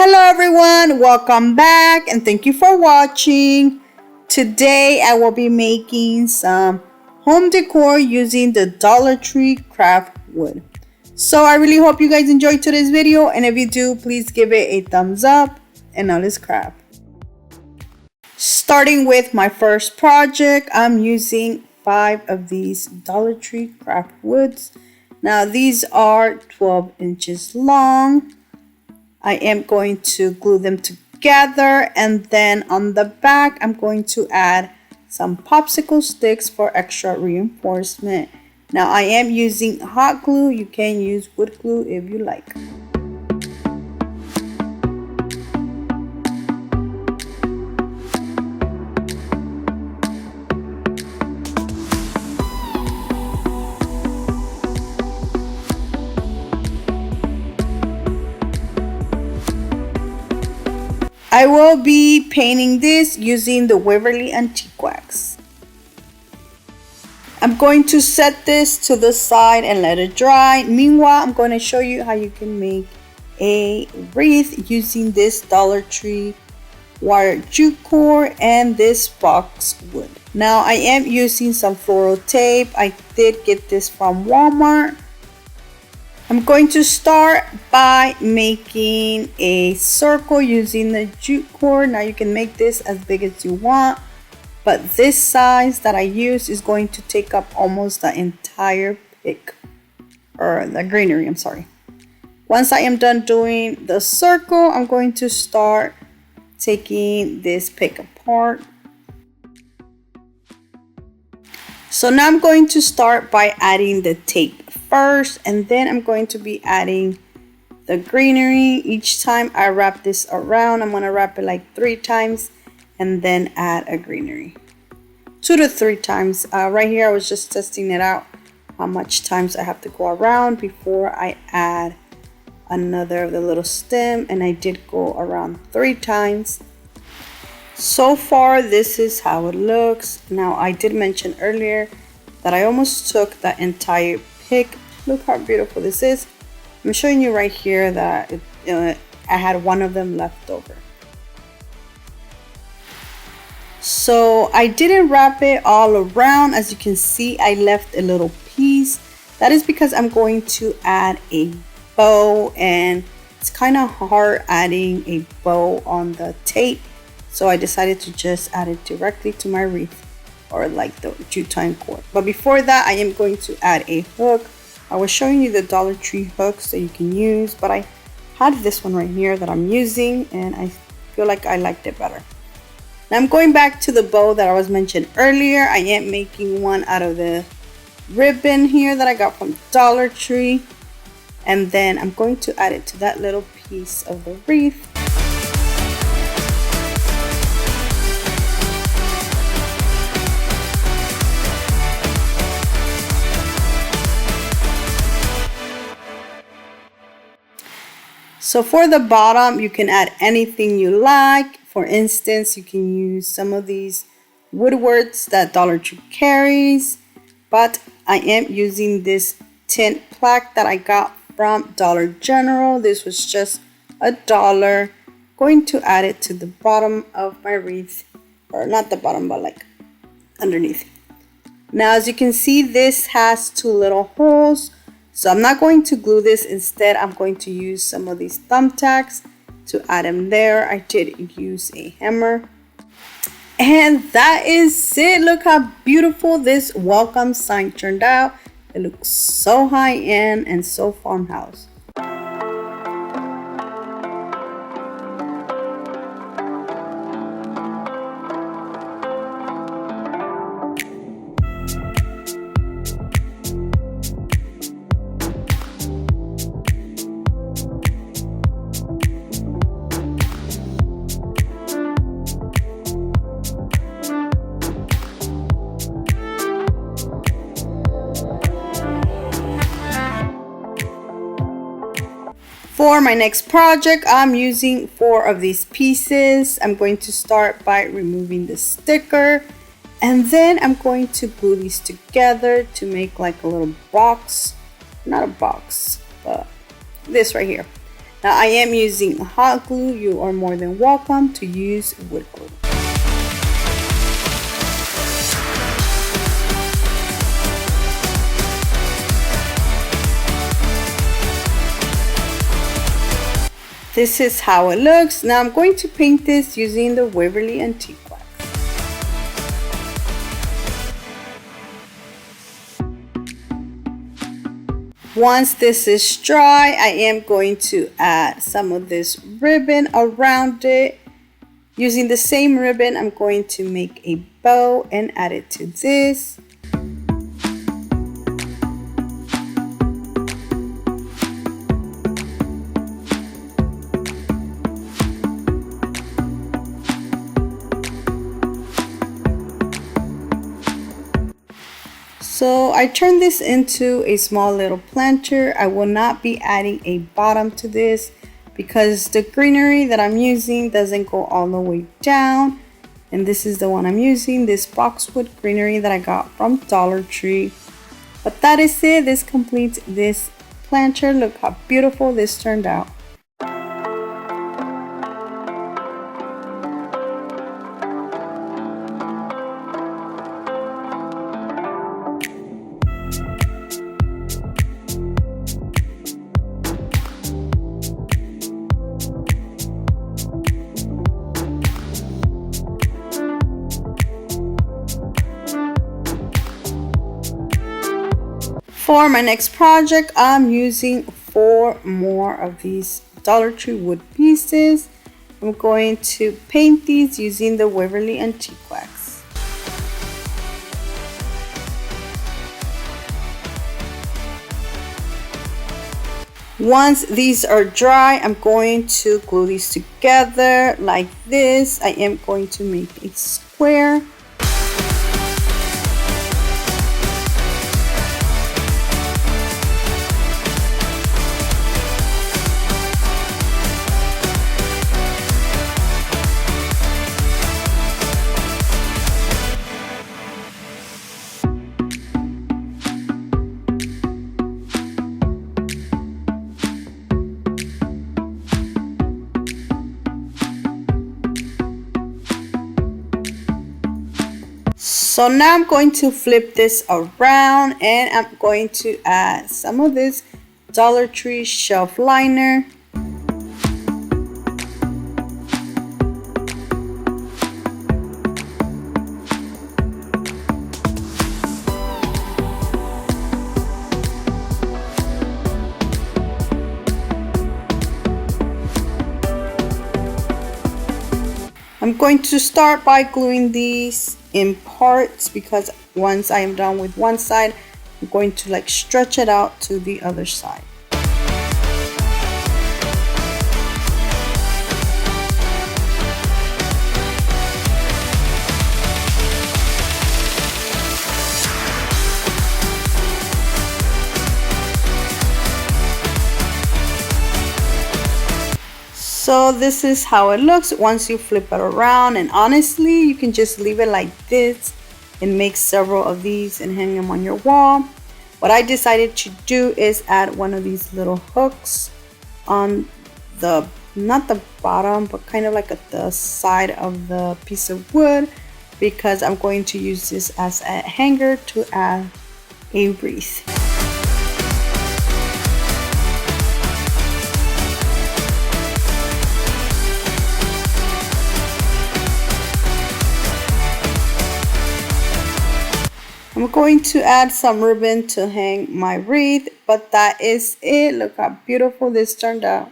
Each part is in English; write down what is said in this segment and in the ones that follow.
Hello everyone, welcome back and thank you for watching. Today I will be making some home decor using the Dollar Tree Craftwood. So I really hope you guys enjoyed today's video, and if you do, please give it a thumbs up, and now let's craft. Starting with my first project, I'm using 5 of these Dollar Tree Craftwoods. Now these are 12 inches long. I am going to glue them together, and then on the back I'm going to add some popsicle sticks for extra reinforcement. Now I am using hot glue. You can use wood glue if you like. I will be painting this using the Waverly Antique Wax. I'm going to set this to the side and let it dry. Meanwhile, I'm going to show you how you can make a wreath using this Dollar Tree wire jute cord and this boxwood. Now I am using some floral tape. I did get this from Walmart. I'm going to start by making a circle using the jute cord. Now you can make this as big as you want, but this size that I use is going to take up almost the entire pick, or the greenery, I'm sorry. Once I am done doing the circle, I'm going to start taking this pick apart. So now I'm going to start by adding the tape first, and then I'm going to be adding the greenery. Each time I wrap this around, I'm going to wrap it like 3 times and then add a greenery. 2 to 3 times. Right here I was just testing it out, how much times I have to go around before I add another of the little stem, and I did go around 3 times. So far this is how it looks. Now I did mention earlier that I almost took the entire pick. Look how beautiful this is. I'm showing you right here that I had one of them left over. So I didn't wrap it all around. As you can see, I left a little piece. That is because I'm going to add a bow, and it's kind of hard adding a bow on the tape. So I decided to just add it directly to my wreath, or like the jute twine cord. But before that, I am going to add a hook. I was showing you the Dollar Tree hooks that you can use, but I had this one right here that I'm using, and I feel like I liked it better. Now I'm going back to the bow that I was mentioned earlier. I am making one out of the ribbon here that I got from Dollar Tree, and then I'm going to add it to that little piece of the wreath. So for the bottom, you can add anything you like. For instance, you can use some of these woodworks that Dollar Tree carries, but I am using this tint plaque that I got from Dollar General. This was just $1. Going to add it to the bottom of my wreath, or not the bottom, but like underneath. Now as you can see, this has 2 little holes. So I'm not going to glue this. Instead, I'm going to use some of these thumbtacks to add them there. I did use a hammer. And that is it. Look how beautiful this welcome sign turned out. It looks so high-end and so farmhouse. For my next project, I'm using 4 of these pieces. I'm going to start by removing the sticker, and then I'm going to glue these together to make like a little box. Not a box, but this right here. Now I am using hot glue. You are more than welcome to use wood glue. This is how it looks. Now I'm going to paint this using the Waverly Antique Wax. Once this is dry, I am going to add some of this ribbon around it. Using the same ribbon, I'm going to make a bow and add it to this. So I turned this into a small little planter. I will not be adding a bottom to this because the greenery that I'm using doesn't go all the way down. And this is the one I'm using, this boxwood greenery that I got from Dollar Tree. But that is it. This completes this planter. Look how beautiful this turned out. For my next project, I'm using 4 more of these Dollar Tree wood pieces. I'm going to paint these using the Waverly Antique Wax. Once these are dry, I'm going to glue these together like this. I am going to make a square. So now I'm going to flip this around and I'm going to add some of this Dollar Tree shelf liner. I'm going to start by gluing these in parts because once I am done with one side, I'm going to like stretch it out to the other side. So this is how it looks once you flip it around, and honestly you can just leave it like this and make several of these and hang them on your wall. What I decided to do is add one of these little hooks on the, not the bottom, but kind of like at the side of the piece of wood, because I'm going to use this as a hanger to add a wreath. I'm going to add some ribbon to hang my wreath, but that is it. Look how beautiful this turned out.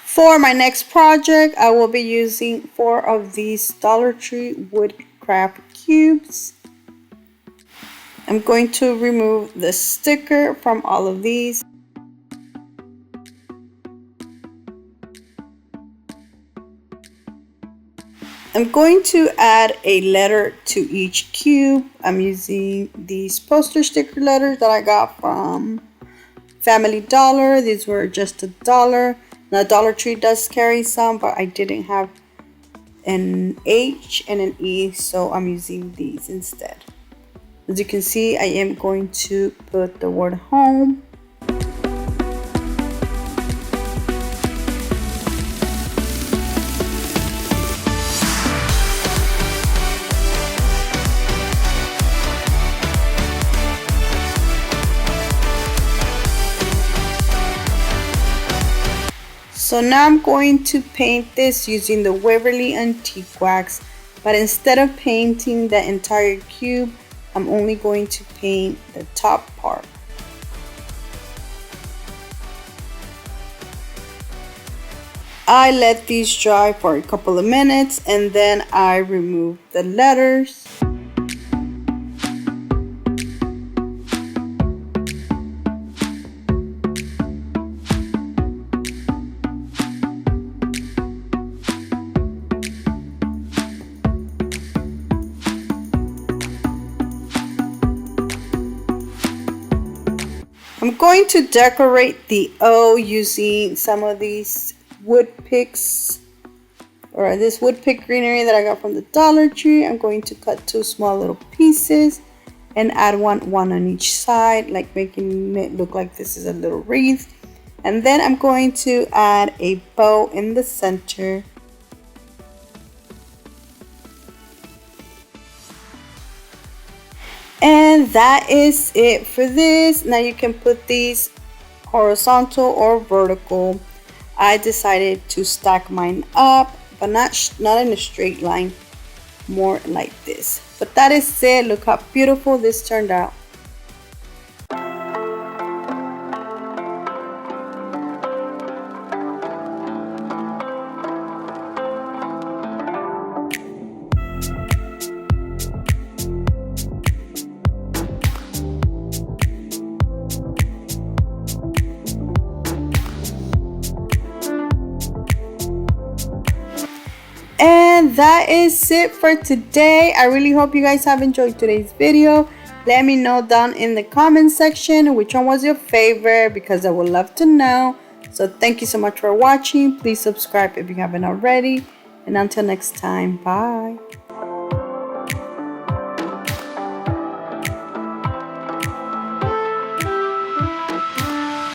For my next project, I will be using 4 of these Dollar Tree wood craft cubes. I'm going to remove the sticker from all of these. I'm going to add a letter to each cube. I'm using these poster sticker letters that I got from Family Dollar. These were just $1. Now Dollar Tree does carry some, but I didn't have an H and an E, so I'm using these instead. As you can see, I am going to put the word home. So now I'm going to paint this using the Waverly Antique Wax, but instead of painting the entire cube, I'm only going to paint the top part. I let these dry for a couple of minutes and then I remove the letters. I'm going to decorate the O using some of these wood picks, or this wood pick greenery that I got from the Dollar Tree. I'm going to cut 2 small little pieces and add one on each side, like making it look like this is a little wreath. And then I'm going to add a bow in the center. And that is it for this. Now you can put these horizontal or vertical. I decided to stack mine up, but not in a straight line, more like this. But that is it. Look how beautiful this turned out. And that is it for today. I really hope you guys have enjoyed today's video. Let me know down in the comment section which one was your favorite, because I would love to know. So thank you so much for watching. Please subscribe if you haven't already. And until next time, bye.